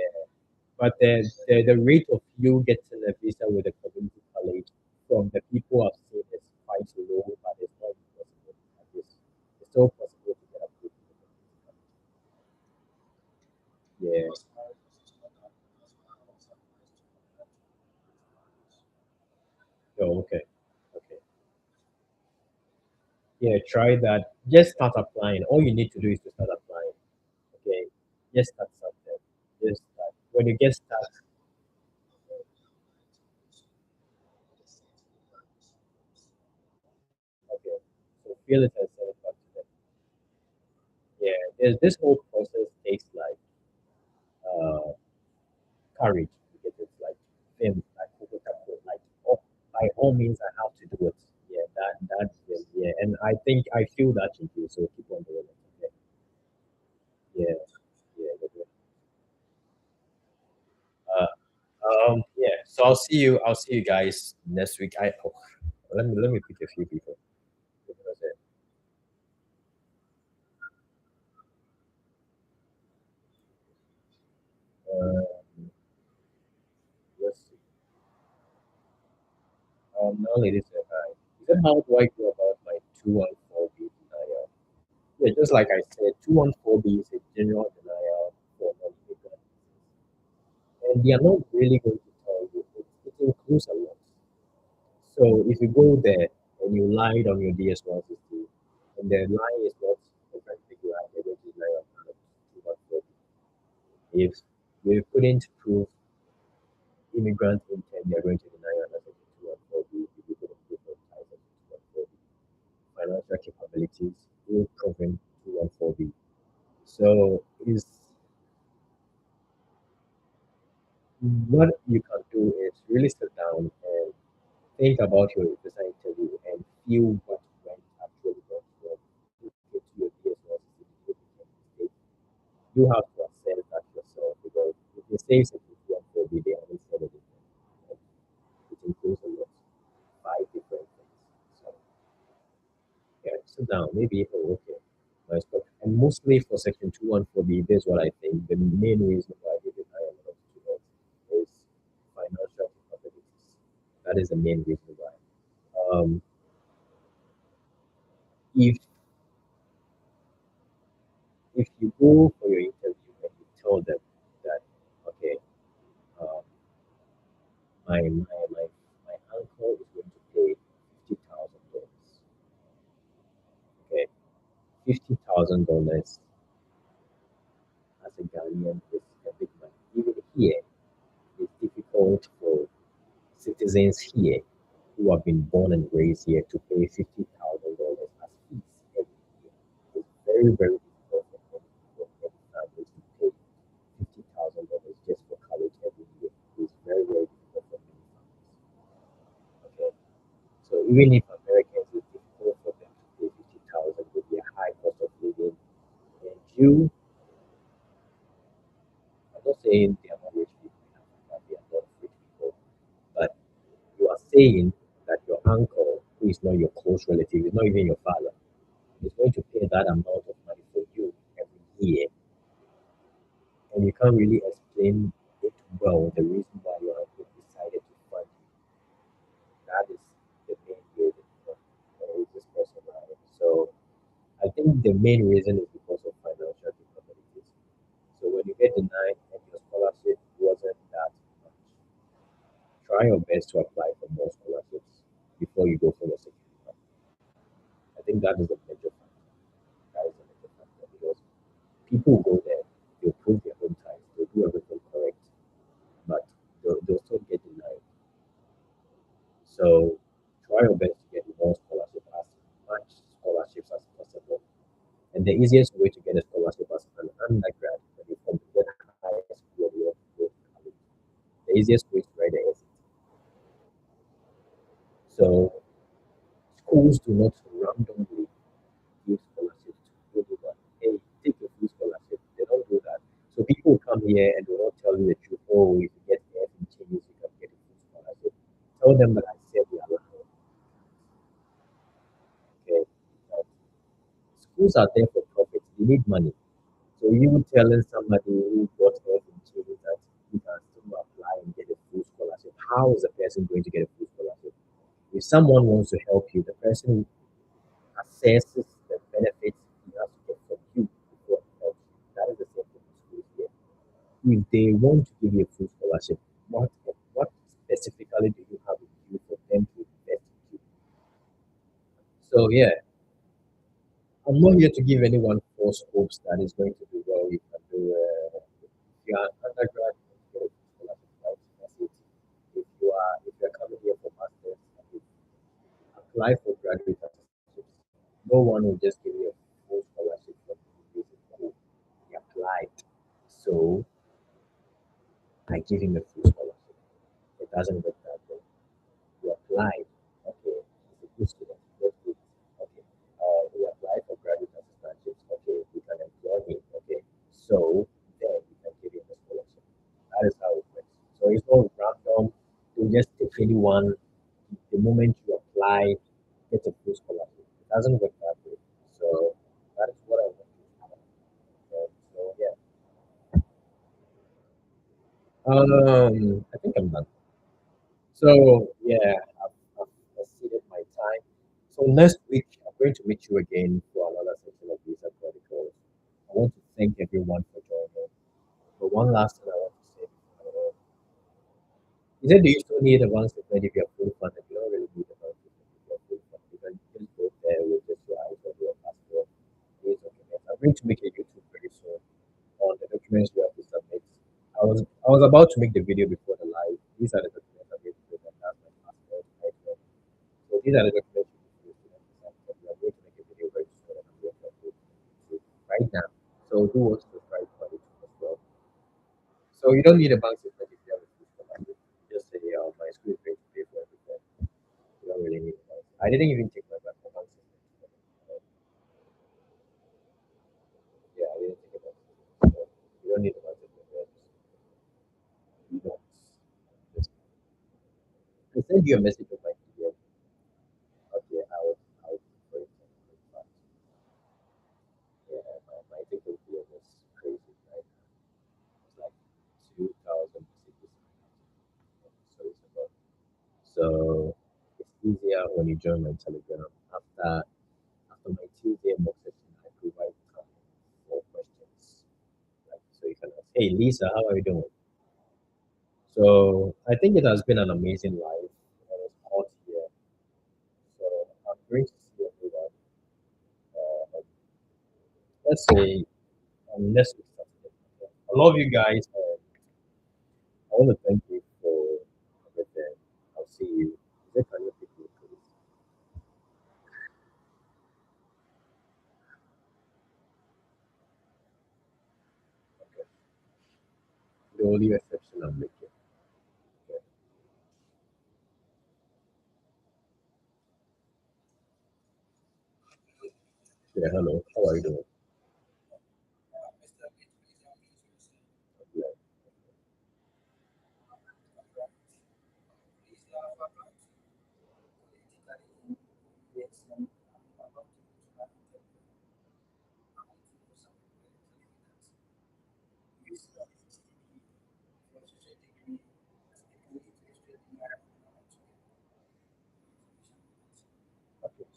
but the rate of you getting a visa with a community college from the people I've seen is quite low, but it's not impossible. It's still possible to get approved. Yeah. Oh, okay. Okay. Yeah, try that. Just start applying. All you need to do is to start applying. Okay. Just start something. Just start. When you get started, okay. So feel it and send it back to them. Yeah. This whole process takes like uh courage because it's like film, like like oh, by all means I have to do it. Yeah, that's it. Yeah. And I think I feel that in you, so keep on doing it. Okay. Yeah. Yeah. Yeah. Yeah. Yeah. So I'll see you guys next week. Let me pick a few people. Because, let's see. Now ladies and hi. Is that how do I go about my 214B denial? Yeah, just like I said, 214B is a general denial for non-immigrant. And they are not really going to tell you. It includes a lot. So if you go there and you lied on your DS-160, and the lie is not the correct figure, they're going to deny your product 214B. If you couldn't prove immigrant intent, they're going to deny your asset to 214B. If you couldn't prove your ties to 214B. Financial capabilities will proven 214B. So is what you can do is really sit down and think about your visa interview and feel what went actually went wrong. You get to your DSS, you have to assess that yourself because if they say it's a 214B, they haven't said anything. Right? It includes a lot, five different things. So yeah, sit down, maybe oh, okay. Nice. And mostly for section 214B, this is what I think the main reason why they deny a lot of students is financial capabilities. That is the main reason why. Um, if if you go for your interview and you tell them that okay, um, my my uncle is going to pay $50,000. Okay, $50,000 as a Ghanaian is a big money. Even here, it's difficult for citizens here who have been born and raised here to pay $50,000 as fees every year. It's very, very difficult for many families to pay $50,000 just for college every year. It's very, very difficult for many families. Okay, so even if Americans, it's difficult for them to pay 50,000 with their high cost of living, and you, I'm not saying they are not rich people in Africa, they are not rich people, but you are saying that your uncle, who is not your close relative, is not even your father, is going to pay that amount of money for you every year. can't really explain it well, the reason why your uncle decided to fund you. That is the main reason for who is this person right? So I think the main reason is because of financial capabilities. So when you get denied and your scholarship wasn't that much, try your best to apply for more scholarships before you go for your second one. I think that is a major factor. That is a major factor because people go there, they'll prove their own ties, they'll do everything correct, but they'll still get denied. So try your best to get more scholarships, as much scholarships as possible. And the easiest way to get a scholarship as an undergrad when you complete high school or you want to go to college, the easiest way is to write the essay. So schools do not randomly give scholarships to everyone. Hey, take a free scholarship. They don't do that. So people come here and they don't tell you the truth. Oh, if you get F in Chinese, you can get a free scholarship. Tell them that I said they are lying. Okay. That schools are there for profit. They need money. So you telling somebody who got F in Chinese that he can still apply and get a full scholarship. How is a person going to get a full scholarship? If someone wants to help you, the person assesses the benefits he has to get from you before he helps you. That is the same thing with schools here. If they want to give you a full scholarship, what specifically do you have in view for them to invest in you? So yeah, I'm not here to give anyone false hopes that is going to do well. You can do if you are an undergrad, you get a full scholarship, right? That's it. If you're coming here for masters, you apply for graduate assistants. No one will just give you a full scholarship from the school. He applied. So I give him a full scholarship. It doesn't work that way. You applied. Okay, he's a good student. That's good. Okay. We applied for graduate assistantships. Okay, we can employ him. Okay. So then we can give him a scholarship. That is how it works. So it's not random. You just take anyone. The moment you apply, get a full scholarship. It doesn't work that way. So that is what I want to have. So yeah. I think I'm done. So yeah, I've exceeded my time. So next week I'm going to meet you again for another session of Visa Protocols. I want to thank everyone for joining. But one last thing I want to say before is that do you still need advanced statement if you're full funded? You don't really need advanced statement if you're full funded. You can just go there with just your ID or your passport, these documents. I'm going to make a YouTube very soon on the documents you have to submit. I was about to make the video before the live. These are the documents I'm going to put on that my passport, ID. So these are the documents you need to use to submit. We are going to make a video very soon and I'm going to upload it to right now. So do also subscribe for it as well. So you don't need a bank statement if you have a food for money. Just say, my school is going to pay for everything. You don't really need a bank. I didn't even take my bank statement. Yeah, I didn't take a bank statement. So you don't need a bank statement. You don't. Just, I send you a message on my PDF. Okay, I would for it. Yeah, my TikTok video was crazy, right? It's like 2,000 messages. So it's about. So it's easier when you join my Telegram. After my Tuesday mock session, I provide time for questions. Like, so you can ask, hey Lisa, how are you doing? So I think it has been an amazing life and it's hot here. So I'm going to see everyone. Let's say next week Saturday. Okay? I love you guys and I want to thank you for everything. I'll see you. Is it can you pick me, please? Okay. The only exception I'm making. Okay. Yeah, hello. How are you doing? Yeah.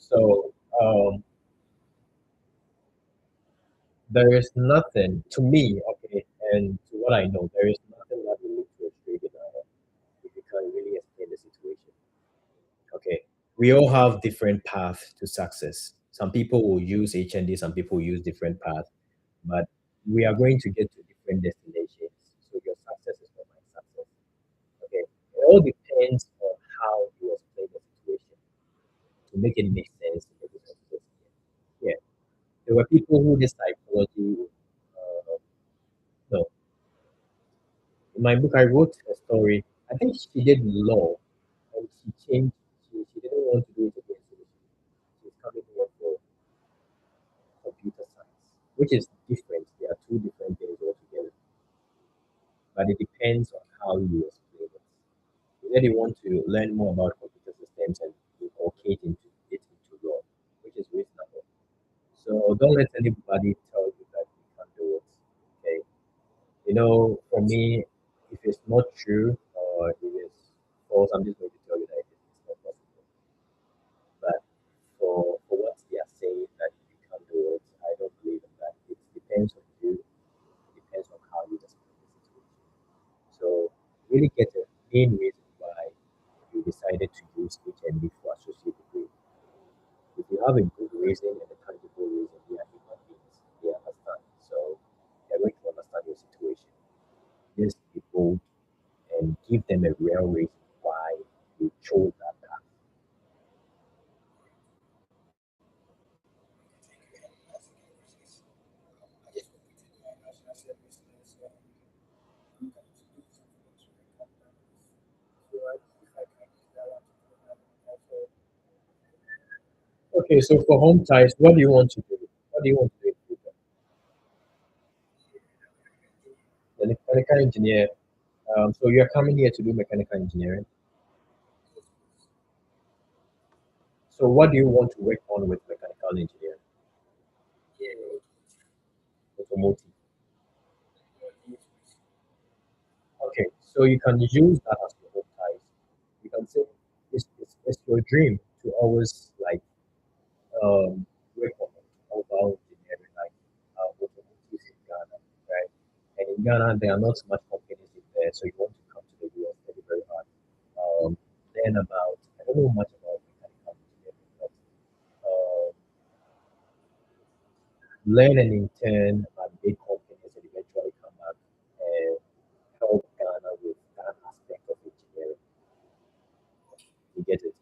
So there is nothing to me, okay, and to what I know, there is nothing that will lead to a straight denial if you can really explain the situation. Okay, we all have different paths to success. Some people will use HND, some people will use different paths, but we are going to get to different destinations. So your success is not my success. Okay, it all depends on how you explain the situation to make it make sense. To make it make sense. Yeah, there were people who did psychology. No, in my book, I wrote a story. I think she did law, and she changed. She didn't want to do it again, so she's coming here for computer science, which is different. They are two different things altogether. But it depends on how you explain it. Whether they want to learn more about computer systems and inculcate into law, which is reasonable. So don't let anybody tell you that you can't do it. Okay. For me, if it's not true or if it's false, I'm just going to tell you that it's not possible. But for what they are saying that you can't do it, I don't believe in that. It depends on you. It depends on how you explain the situation. So really get the main reason why you decided to use HND for associate degree. If you have a good reason and a tangible reason, they are human beings. They understand. So they're going to understand your situation. Just be bold and give them a real reason why you chose that path. Okay, so for home ties, what do you want to do? What do you want to do in future? The mechanical engineer. So you're coming here to do mechanical engineering. So what do you want to work on with mechanical engineering? Automotive. Okay, so you can use that as your home ties. You can say it's your dream to always like work on mobile engineering, like automotive in Ghana, right? And in Ghana, there are not so much companies in there, so you want to come to the US very, very hard. Learn about, I don't know much about mechanical engineering, but learn and intern at big companies and eventually come back and help Ghana with that aspect of engineering. You get it?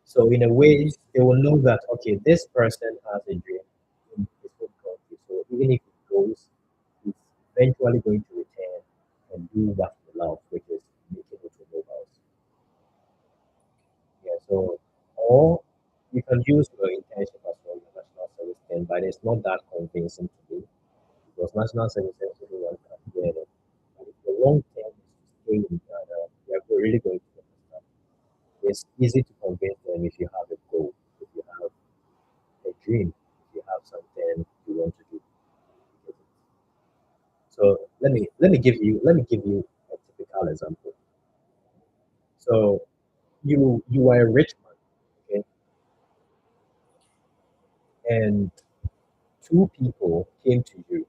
So in a way, they will know that okay, this person has a dream in his home country. So even if it goes, he's eventually going to return and do what he loves, which is making automobiles. Yeah. So or you can use your internship as well, your national service thing, but it's not that convincing to me because national service everyone can get it. But if the long term is to stay in Ghana, they are really going to understand. It's easy to convince them if you have a goal, if you have a dream, if you have something you want to do. So let me give you a typical example. So you are a rich man, okay, and two people came to you,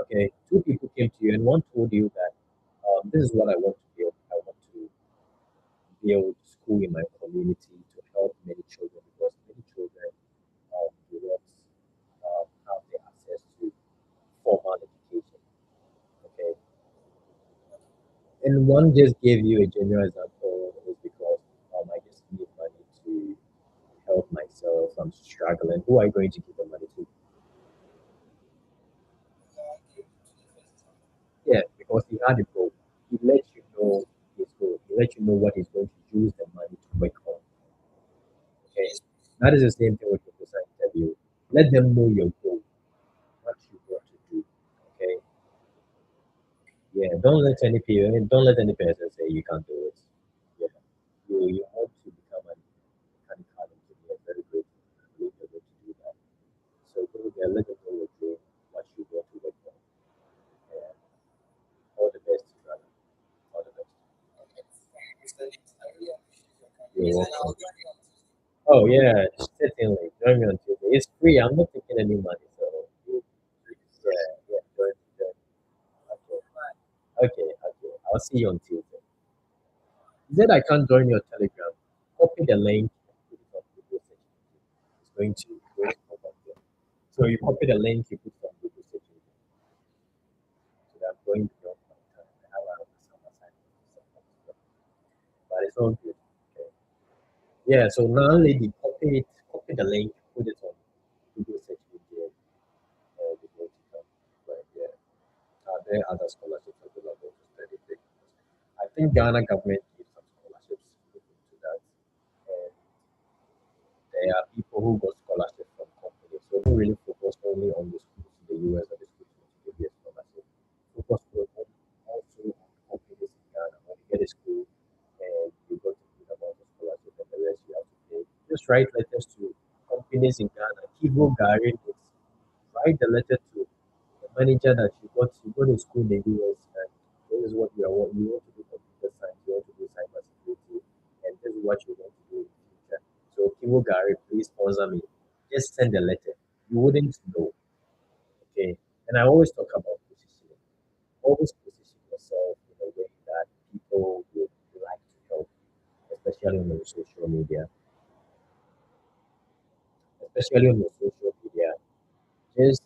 okay, two people came to you, and one told you that this is what I want to build. I want to build school in my community to help many children because many children do not have the access to formal education. Okay, and one just gave you a genuine example is because I just need money to help myself. I'm struggling. Who are you going to give the money to? Yeah, because he had a goal. He let you know his goal. He let you know what he's going to use the money to work on. Okay, that is the same thing with your design interview. Let them know your goal, what you want to do. Okay, yeah. Don't let any person say you can't do it. Yeah, you want to become a mechanical engineer. Very good. I believe you're going to do that. So go there, let them know your dream, what you want to work on. Yeah. All the best, brother. All the best. You're welcome. Oh yeah, certainly. Join me on Tuesday. It's free. I'm not taking any money, so yeah, yeah. Join. Okay, okay. I'll see you on Tuesday. He said I can't join your Telegram. Copy the link and put it on Google search. It's going to pop up there. So you copy the link, you put it on Google search. So that I'm going beyond my time. I have some assignment, but it's all good. Okay. Yeah. So now, lady, copy the link, put it on Google search engine, and it's going to come. Right. Yeah. Are there other scholarships available to study? I think Ghana government gives some scholarships. Look into that. And there are people who got scholarships from companies. So don't really focus only on the schools in the US or the schools in the US scholarship. Focus also on companies in Ghana. When you get a school and you got a good amount of scholarship and the rest you have to pay. Just write letters to companies in Ghana. Kivo Gary is write the letter to the manager that you got a school in the US and this is what you want to do computer science, you want to do cyber security, and this is what you want to do in the future. So Kivo Gary, please sponsor me. Just send a letter. You wouldn't know. Okay. And I always talk about positioning. Always position yourself in a way that people would like to help, especially on the social media. Especially on the social media. Just